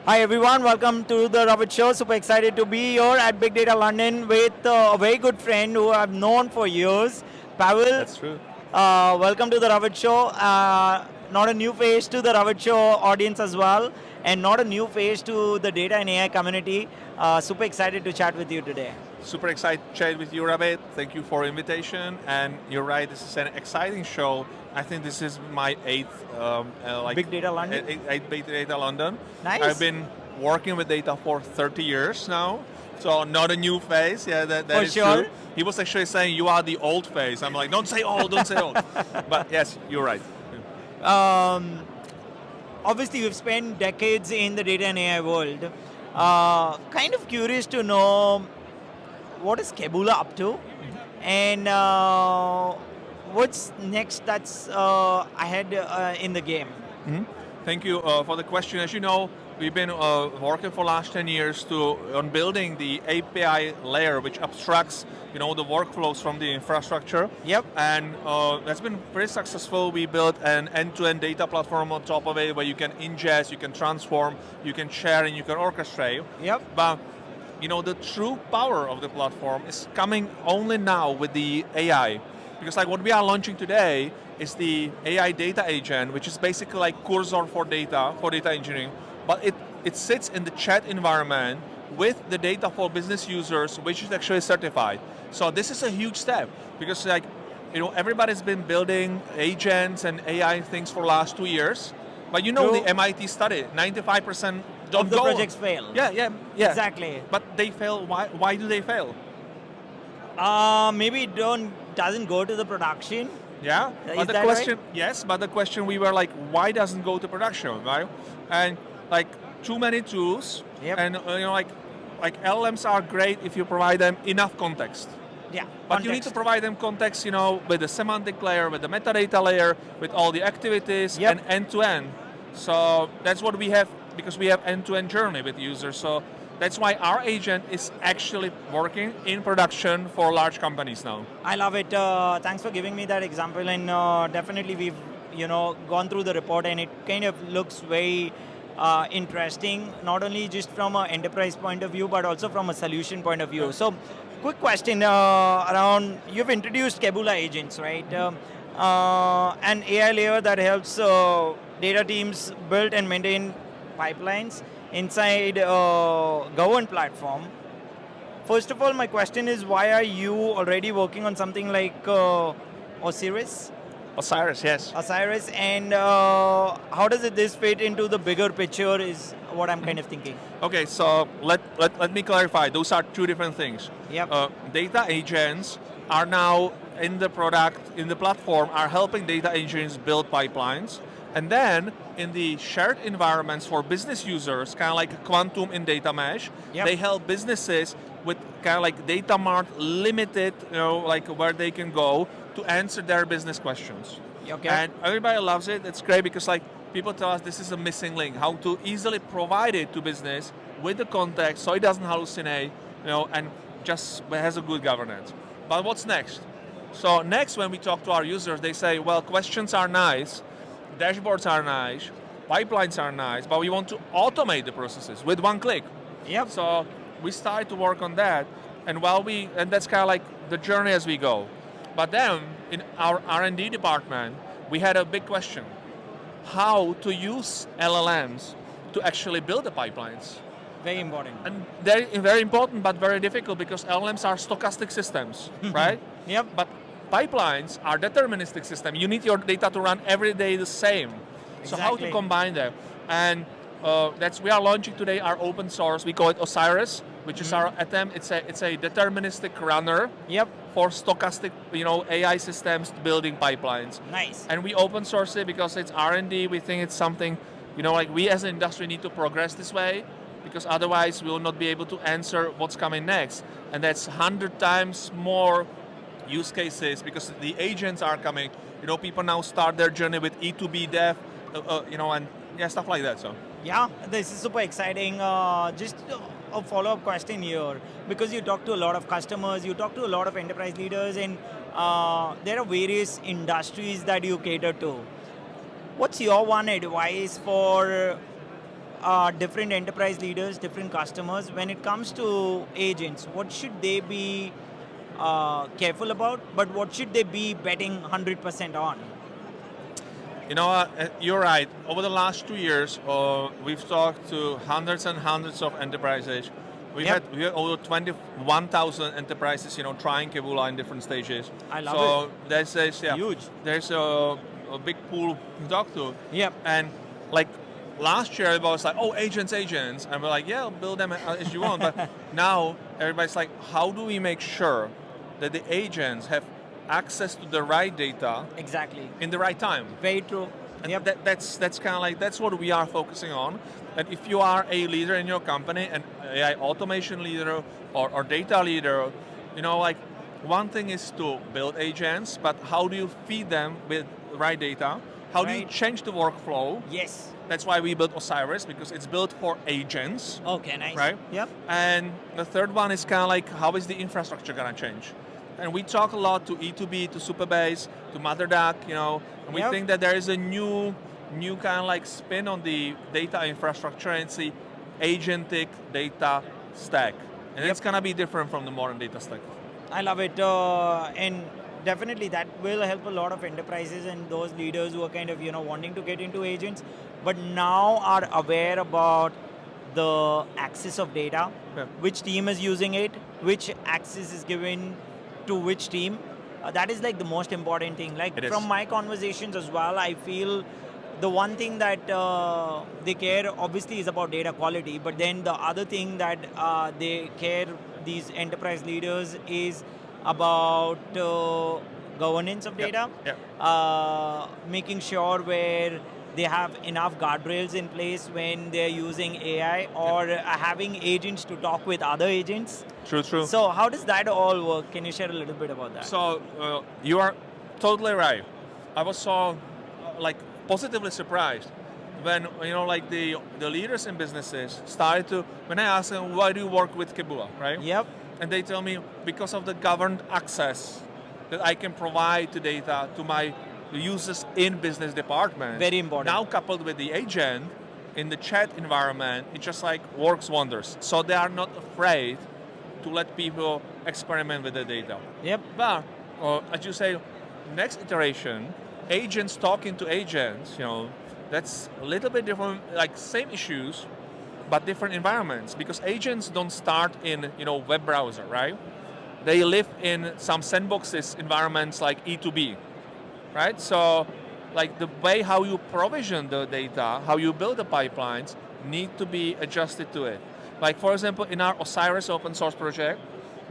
Hi everyone, welcome to the Robert Show. Super excited to be here at Big Data London with a very good friend who I've known for years, Pavel. That's true. Welcome to the Robert Show. Not a new face to the Robert Show audience as well, and not a new face to the data and AI community. Super excited to chat with you today. Super excited to chat with you, Rabbit. Thank you for the invitation. And you're right, this is an exciting show. I think this is my eighth, Big Data London? eighth Big Data London. Nice. I've been working with data for 30 years now, so not a new face. Yeah, that For is sure. true. He was actually saying you are the old face. I'm like, don't say old, don't say old. But yes, you're right. Obviously, we've spent decades in the data and AI world. Kind of curious to know what is Keboola up to, and what's next that's ahead in the game. Thank you for the question. As you know, we've been working for the last 10 years on building the API layer, which abstracts, the workflows from the infrastructure. Yep. And that's been pretty successful. We built an end-to-end data platform on top of it, where you can ingest, you can transform, you can share, and you can orchestrate. Yep. But the true power of the platform is coming only now with the AI. Because like what we are launching today is the AI data agent, which is basically like cursor for data engineering, but it sits in the chat environment with the data for business users, which is actually certified. So this is a huge step because everybody's been building agents and AI things for the last 2 years, but True. the MIT study, 95% don't Of the go. projects fail. Yeah. Exactly. But they fail. Why do they fail? Maybe it doesn't go to the production. Yeah, Is but the that question, right? yes, but the question we were like, why doesn't go to production, right? And like too many tools, Yep. and like LLMs are great if you provide them enough context. Yeah. But you need to provide them context, with the semantic layer, with the metadata layer, with all the activities, Yep. and end to end. So that's what we have because we have end to end journey with users. So that's why our agent is actually working in production for large companies now. I love it. Thanks for giving me that example, and definitely we've gone through the report, and it kind of looks very interesting. Not only just from an enterprise point of view, but also from a solution point of view. So, quick question around you've introduced Keboola Agents, right? An AI layer that helps data teams build and maintain pipelines inside a governed platform. First of all, my question is why are you already working on something like Osiris? Osiris, yes. Osiris, and how does this fit into the bigger picture? Is what I'm kind of thinking. Okay, so let me clarify. Those are two different things. Yep. Data agents are now in the product, in the platform, are helping data engineers build pipelines. And then in the shared environments for business users, kind of like Quantum in Data Mesh, Yep. they help businesses with kind of like data mart limited, like where they can go to answer their business questions. Okay. And everybody loves it. It's great because like people tell us this is a missing link, how to easily provide it to business with the context so it doesn't hallucinate, and just has a good governance. But what's next? So next, when we talk to our users, they say, well, questions are nice, dashboards are nice, pipelines are nice, but we want to automate the processes with one click. Yep. So we started to work on that, and and that's kind of like the journey as we go. But then in our R&D department, we had a big question: how to use LLMs to actually build the pipelines. Very important. And they're very important, but very difficult because LLMs are stochastic systems, right? Yep. But pipelines are deterministic systems. You need your data to run every day the same. So how to Exactly. combine them? And we are launching today our open source. We call it Osiris, which is our attempt. It's a deterministic runner Yep. for stochastic, AI systems building pipelines. Nice. And we open source it because it's R&D. We think it's something, like we as an industry need to progress this way, because otherwise we will not be able to answer what's coming next. And that's 100 times more use cases because the agents are coming. People now start their journey with E2B dev, and stuff like that. So. Yeah, this is super exciting. Just a follow-up question here, because you talk to a lot of customers, you talk to a lot of enterprise leaders, and there are various industries that you cater to. What's your one advice for different enterprise leaders, different customers. When it comes to agents, what should they be careful about, but what should they be betting 100% on? You're right. Over the last 2 years, we've talked to hundreds and hundreds of enterprises. We Yep. had over 21,000 enterprises, trying Keboola in different stages. I love so Huge. there's a big pool to talk to. Yep. And like last year, everybody was like, "Oh, agents," and we're like, "Yeah, build them as you want." But now everybody's like, "How do we make sure that the agents have access to the right data Exactly. in the right time?" Very true. And Yep. that's kind of like that's what we are focusing on. That if you are a leader in your company, an AI automation leader or data leader, like one thing is to build agents, but how do you feed them with the right data? How do you Right. change the workflow? Yes. That's why we built Osiris, because it's built for agents. Okay, nice. Right. Yep. And the third one is kind of like, how is the infrastructure going to change? And we talk a lot to E2B, to Superbase, to MotherDuck, and we Yep. think that there is a new kind of like spin on the data infrastructure, and it's the agentic data stack. And Yep. it's going to be different from the modern data stack. I love it, and definitely that will help a lot of enterprises and those leaders who are kind of wanting to get into agents, but now are aware about the access of data, Yeah. which team is using it, which access is given to which team. That is like the most important thing. Like It is. from my conversations as well, I feel the one thing that they care obviously is about data quality, but then the other thing that they care, these enterprise leaders, is about governance of Yep, data, yep. making sure where they have enough guardrails in place when they're using AI, or having agents to talk with other agents. True. So how does that all work? Can you share a little bit about that? So you are totally right. I was so like positively surprised when like the leaders in businesses started to, when I asked them, why do you work with Keboola, right? Yep. And they tell me, because of the governed access that I can provide to data to my users in business departments. Very important. Now coupled with the agent in the chat environment, it just like works wonders. So they are not afraid to let people experiment with the data. Yep. But as you say, next iteration, agents talking to agents, that's a little bit different, like same issues, but different environments, because agents don't start in web browser, right? They live in some sandboxes environments like E2B, right? So like the way how you provision the data, how you build the pipelines need to be adjusted to it. Like for example, in our Osiris open source project,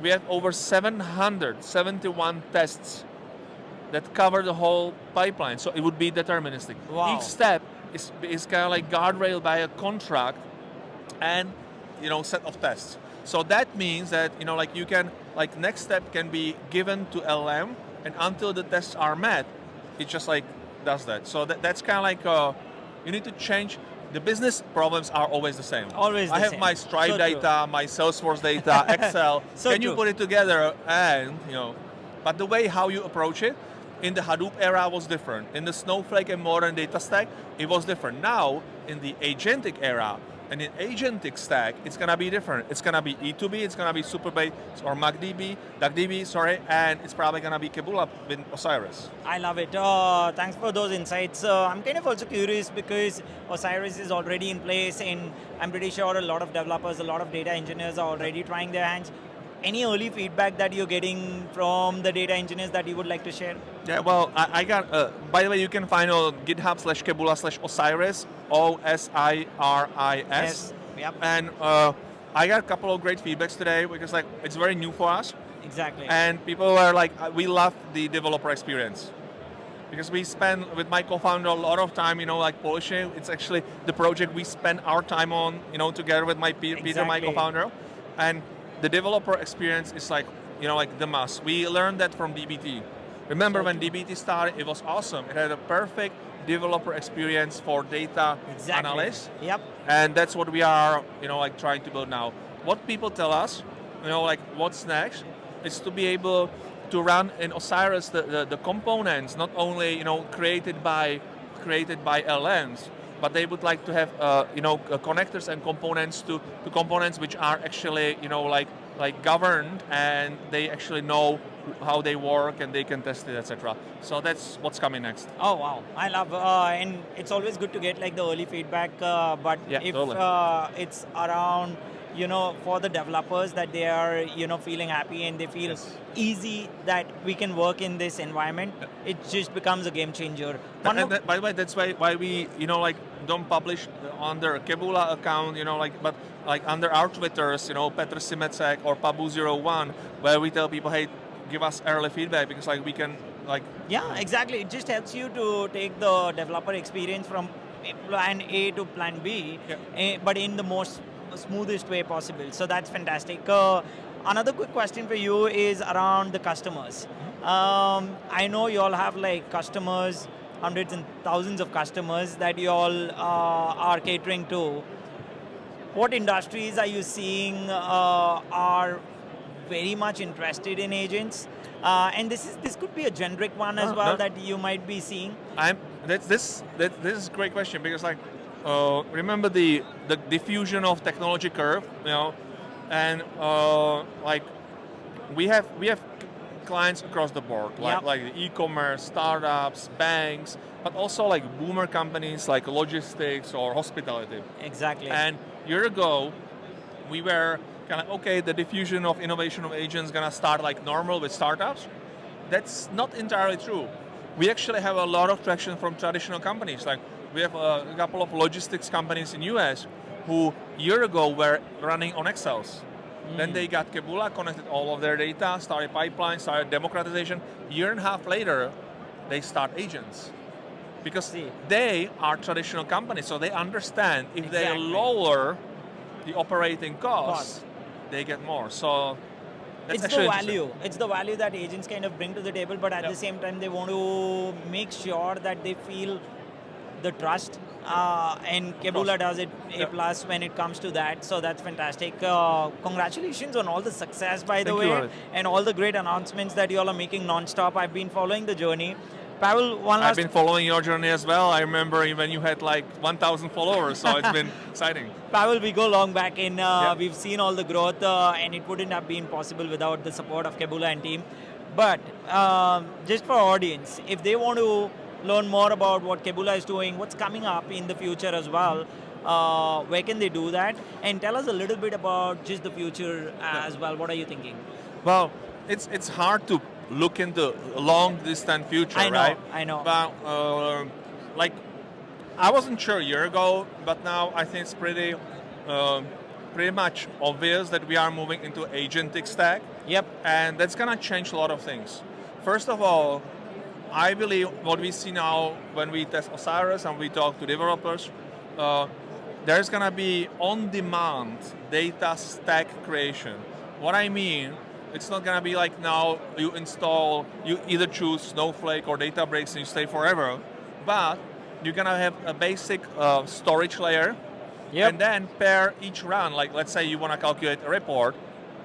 we have over 771 tests that cover the whole pipeline. So it would be deterministic. Wow. Each step is kind of like guardrailed by a contract and set of tests. So that means that like you can, like next step can be given to LM, and until the tests are met, it just like does that. So that's kind of like you need to change. The business problems are always the same. Always the I have same. my Stripe So true. data, my Salesforce data, Excel. So Can you true. put it together? And but the way how you approach it in the Hadoop era was different. In the Snowflake and modern data stack, it was different. Now in the agentic era and in agentic stack, it's gonna be different. It's gonna be E2B, it's gonna be Superbase or DuckDB, sorry, and it's probably gonna be Keboola with Osiris. I love it. Thanks for those insights. I'm kind of also curious because Osiris is already in place, and I'm pretty sure a lot of developers, a lot of data engineers are already trying their hands. Any early feedback that you're getting from the data engineers that you would like to share? Yeah, well, I got, by the way, you can find on GitHub/Keboola/Osiris, OSIRIS. Yes. Yep. And I got a couple of great feedbacks today because like it's very new for us. Exactly. And people were like, we love the developer experience. Because we spend, with my co-founder, a lot of time, like polishing. It's actually the project we spend our time on, together with my Peter, my Exactly. co-founder. And the developer experience is like, like the must. We learned that from DBT. Remember when DBT started, it was awesome. It had a perfect developer experience for data Exactly. analysts. Yep. And that's what we are, like trying to build now. What people tell us, like what's next, is to be able to run in Osiris the components, not only created by LLMs, but they would like to have connectors and components to components which are actually like governed, and they actually know how they work and they can test it, etc. So that's what's coming next. Oh wow, I love, and it's always good to get like the early feedback. But Yeah, if totally. it's around, for the developers that they are, feeling happy and they feel Yes. easy that we can work in this environment, it just becomes a game changer. One more- By the way, that's why we don't publish under Keboola account, but like under our Twitters, Petr Simecek or Pabu01, where we tell people, hey, give us early feedback, because like we can Yeah, exactly. It just helps you to take the developer experience from plan A to plan B, Yeah. but in the most smoothest way possible. So that's fantastic. Another quick question for you is around the customers. I know you all have like customers, hundreds and thousands of customers that you all are catering to. What industries are you seeing are very much interested in agents? And this could be a generic one as well No. that you might be seeing. This is a great question, because like remember the diffusion of technology curve, and like we have clients across the board, Yep. like the e-commerce, startups, banks, but also like boomer companies like logistics or hospitality. Exactly. And a year ago, we were kind of, okay, the diffusion of innovation of agents gonna start like normal with startups. That's not entirely true. We actually have a lot of traction from traditional companies. Like we have a couple of logistics companies in US who a year ago were running on Excels. Then they got Keboola, connected all of their data, started pipeline, started democratization. A year and a half later, they start agents. Because See. they are traditional companies, so they understand if they Exactly. lower the operating costs, Cost. they get more. So that's It's the actually interesting. value. It's the value that agents kind of bring to the table, but at Yep. the same time, they want to make sure that they feel the trust. And Keboola does it A Yep. plus when it comes to that. So that's fantastic. Congratulations on all the success, by the Thank you, way, Rohit. and all the great announcements that you all are making non-stop. I've been following the journey. Pavel, one I've last. been following your journey as well. I remember when you had like 1,000 followers, so it's been exciting. Pavel, we go long back in. Yeah. We've seen all the growth, and it wouldn't have been possible without the support of Keboola and team. But just for our audience, if they want to learn more about what Keboola is doing, what's coming up in the future as well, where can they do that? And tell us a little bit about just the future as well. What are you thinking? Well, it's hard to look into a long distant future, I know, right? I know. But like, I wasn't sure a year ago, but now I think it's pretty much obvious that we are moving into agentic stack. Yep. And that's gonna change a lot of things. First of all, I believe what we see now when we test Osiris and we talk to developers, there's gonna be on-demand data stack creation. What I mean, it's not gonna be like now you either choose Snowflake or Databricks and you stay forever, but you're gonna have a basic storage layer, Yep. and then pair each run. Like let's say you wanna calculate a report,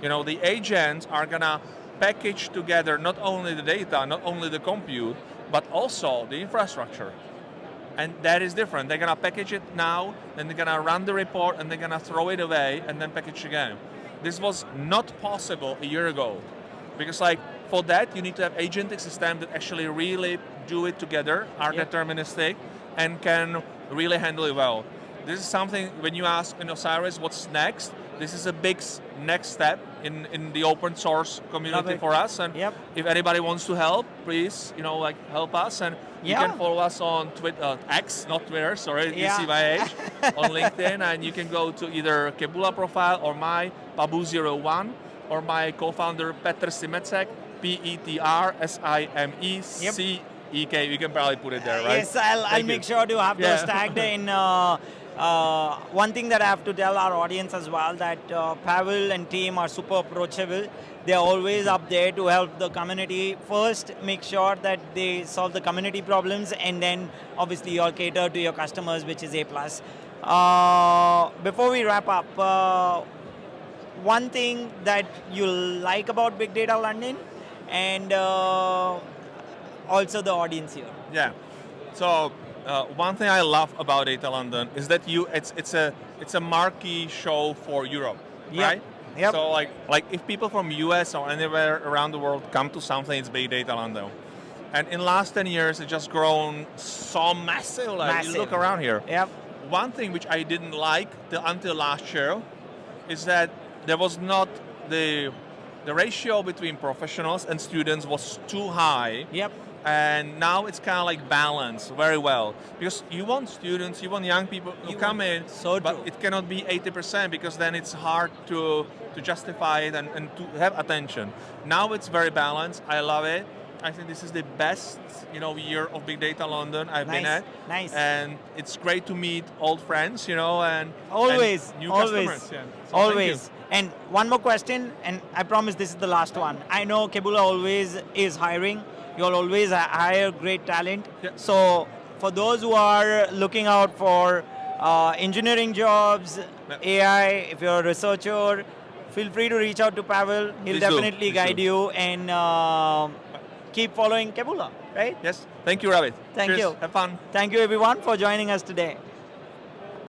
the agents are gonna package together not only the data, not only the compute, but also the infrastructure. And that is different. They're gonna package it now, then they're gonna run the report, and they're gonna throw it away, and then package again. This was not possible a year ago, because like for that you need to have agentic systems that actually really do it together, are Yep. deterministic, and can really handle it well. This is something when you ask in Osiris what's next. This is a big next step in the open source community it. for us. And Yep. if anybody wants to help, please, help us. And you Yeah. can follow us on Twitter, X, not Twitter, sorry, Yeah. ECYH, on LinkedIn. And you can go to either Keboola profile or my Pabu01 or my co-founder Petr Simecek, PetrSimecek. You can probably put it there, right? Yes, I'll Thank make you. sure to have those Yeah. tagged in. One thing that I have to tell our audience as well, that Pavel and team are super approachable. They're always up there to help the community. First, make sure that they solve the community problems, and then obviously you'll cater to your customers, which is A+. Before we wrap up, one thing that you like about Big Data London, and also the audience here. Yeah. So one thing I love about Data London is that it's a marquee show for Europe, Yep. right? Yep. So like if people from US or anywhere around the world come to something, it's Big Data London. And in the last 10 years, it's just grown so massive. Like, Massive. you look around here. Yep. One thing which I didn't like until last year is that there was not the ratio between professionals and students was too high. Yep. And now it's kind of like balanced very well, because you want students, you want young people to come in, so but true. it cannot be 80% because then it's hard to justify it and to have attention. Now it's very balanced. I love it. I think this is the best year of Big Data London I've been at. Nice. And it's great to meet old friends, and Always. and new Always. customers. Yeah. So Always. And one more question, and I promise this is the last one. I know Keboola always is hiring. You'll always hire great talent. Yeah. So for those who are looking out for engineering jobs, AI, if you're a researcher, feel free to reach out to Pavel. He'll Please do. definitely Please guide do. you and keep following Keboola, right? Yes. Thank you, Rabbit. Thank Cheers. you. Have fun. Thank you everyone for joining us today.